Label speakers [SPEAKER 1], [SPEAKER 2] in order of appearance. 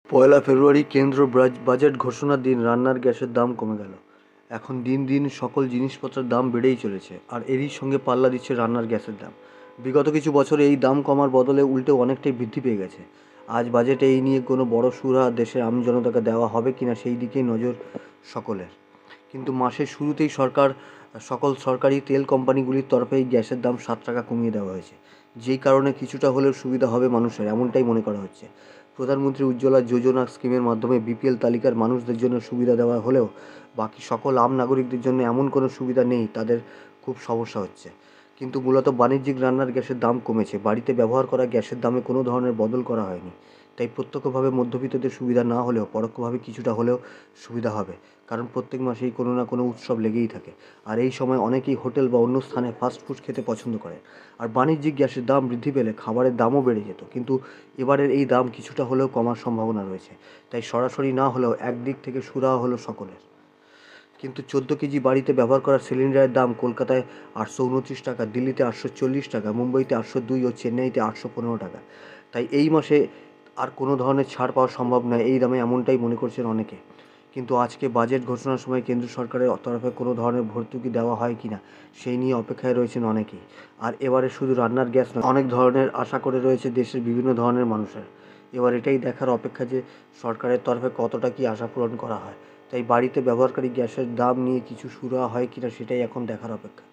[SPEAKER 1] পয়লা ফেব্রুয়ারি কেন্দ্র বাজেট ঘোষণার দিন রান্নার গ্যাসের দাম কমে গেল। এখন দিন দিন সকল জিনিসপত্রের দাম বেড়েই চলেছে, আর এরই সঙ্গে পাল্লা দিচ্ছে রান্নার গ্যাসের দাম। বিগত কিছু বছরে এই দাম কমার বদলে উল্টে অনেকটাই বৃদ্ধি পেয়ে গেছে। আজ বাজেটে এই নিয়ে কোনো বড় সুরাহা দেশের আমজনতাকে দেওয়া হবে কিনা সেই দিকেই নজর সকলের। কিন্তু মাসের শুরুতেই সকল সরকারি তেল কোম্পানিগুলির তরফে এই গ্যাসের দাম 7 টাকা কমিয়ে দেওয়া হয়েছে, যেই কারণে কিছুটা হলেও সুবিধা হবে মানুষের, এমনটাই মনে করা হচ্ছে। প্রধানমন্ত্রী উজ্জ্বলা যোজনা স্কিমের মাধ্যমে বিপিএল তালিকার মানুষদের জন্য সুবিধা দেওয়া হলেও বাকি সকল আম নাগরিকদের জন্য এমন কোনো সুবিধা নেই, তাদের খুব সমস্যা হচ্ছে। কিন্তু মূলত বাণিজ্যিক রান্নার গ্যাসের দাম কমেছে, বাড়িতে ব্যবহার করা গ্যাসের দামে কোনো ধরনের বদল করা হয়নি। তাই প্রত্যক্ষভাবে মধ্যবিত্তদের সুবিধা না হলেও পরোক্ষভাবে কিছুটা হলেও সুবিধা হবে, কারণ প্রত্যেক মাসেই কোনো না কোনো উৎসব লেগেই থাকে। আর এই সময় অনেকেই হোটেল বা অন্য স্থানে ফাস্টফুড খেতে পছন্দ করেন। আর বাণিজ্যিক গ্যাসের দাম বৃদ্ধি পেলে খাবারের দামও বেড়ে যেত, কিন্তু এবারের এই দাম কিছুটা হলেও কমার সম্ভাবনা রয়েছে। তাই সরাসরি না হলেও একদিক থেকে সুরাহা হলো সকলের। কিন্তু 14 কেজি বাড়িতে ব্যবহার করা সিলিন্ডারের দাম কলকাতায় 829 টাকা, দিল্লিতে 840 টাকা, মুম্বাইতে 802 ও চেন্নাইতে 815 টাকা। তাই এই মাসে আর কোনো ধরনের ছাড় পাওয়া সম্ভব নয় এই দামে, এমনটাই মনে করছেন অনেকে। কিন্তু আজকে বাজেট ঘোষণার সময় কেন্দ্র সরকারের তরফে কোনো ধরনের ভর্তুকি দেওয়া হয় কিনা সেই নিয়ে অপেক্ষায় রয়েছেন অনেকেই। আর এবারে শুধু রান্নার গ্যাস নয়, অনেক ধরনের আশা করে রয়েছে দেশের বিভিন্ন ধরনের মানুষের। এবার এটাই দেখার অপেক্ষা যে সরকারের তরফে কতটা কি আশা পূরণ করা হয়। তাই বাড়িতে ব্যবহারকারী গ্যাসের দাম নিয়ে কিছু সুরাহা হয় কিনা সেটাই এখন দেখার অপেক্ষা।